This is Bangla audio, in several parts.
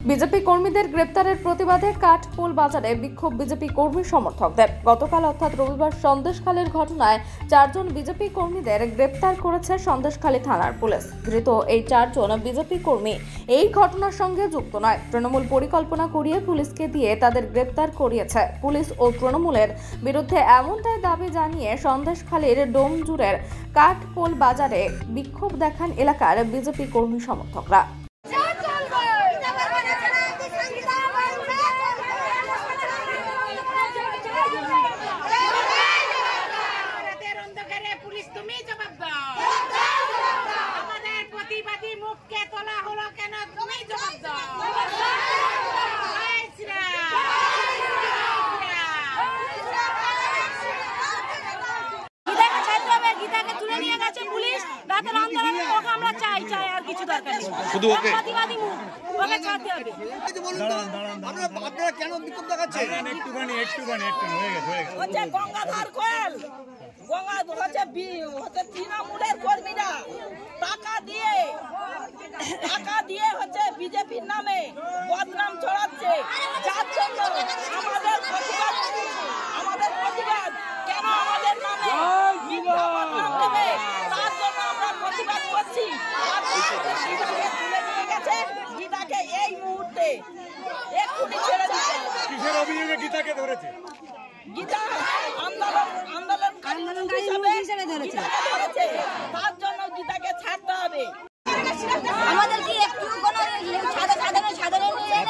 বিজেপি কর্মীদের গ্রেপ্তারের প্রতিবাদে কাঠপোল বাজারে বিক্ষোভ বিজেপি কর্মী সমর্থকদের। গতকাল অর্থাৎ রবিবার সন্দেশখালীর ঘটনায় 4 জন বিজেপি কর্মীদের গ্রেপ্তার করেছে সন্দেশখালী থানার পুলিশ। ধৃত এই 4 জন বিজেপি কর্মী এই ঘটনার সঙ্গে যুক্ত নয়। তৃণমূল পরিকল্পনা করিয়ে পুলিশকে দিয়ে তাদের গ্রেপ্তার করিয়েছে। পুলিশ ও তৃণমূলের বিরুদ্ধে এমনটাই দাবি জানিয়ে সন্দেশখালীর ডোমজুরের কাঠপোল বাজারে বিক্ষোভ দেখান এলাকার বিজেপি কর্মী সমর্থকরা। শুধু ওকে আপনারা কেন বিক্ষোভ দেখাচ্ছেন? একটুখানি হয়ে গেছে। গঙ্গাধর কোয়েল তৃণমূলের কর্মীরা টাকা দিয়ে হচ্ছে বিজেপির নামে বদনাম ছড়াচ্ছে। যার জন্য আমাদের প্রতিবাদ কেন আমাদের নামে মিথ্যা বদনাম দেবে, তার জন্য আমরা প্রতিবাদ করছি। তুলে নিয়ে গেছে গীতাকে এই মুহূর্তে এক্ষুনি ছেড়ে দিচ্ছে। কিসের অভিযোগে গীতাকে ধরেছে? গীতা আন্দোলনকারী হিসেবে ধরেছে, তার জন্য গীতাকে ছাড়তে হবে। আমাদের কি একটু কোনো সাধারণ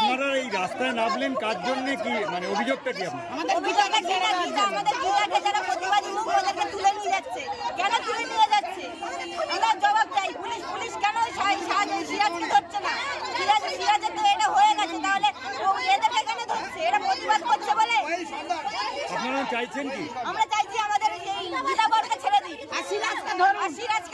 আপনারা এই রাস্তায় নামলেন কার জন্য, কি মানে অভিযোগটা কি? আমাদের গীতাকে যারা প্রতিবাদী মুখ ওদেরকে তুলে নিয়ে যাচ্ছে। কেন তুলে নিয়ে যাচ্ছে আমরা জবাব চাই। পুলিশ কেন সিরাজকে ধরছে না? সিরাজের তো এটা হয়ে গেছে, তাহলে এদেরকে কেন ধরছে? এরা প্রতিবাদ করছে বলে আপনারা চাইছেন কি? আমরা চাইছি আমাদের এই গীতা বরকে ছেড়ে দিই আর সিরাজকে ধরুন। সিরাজকে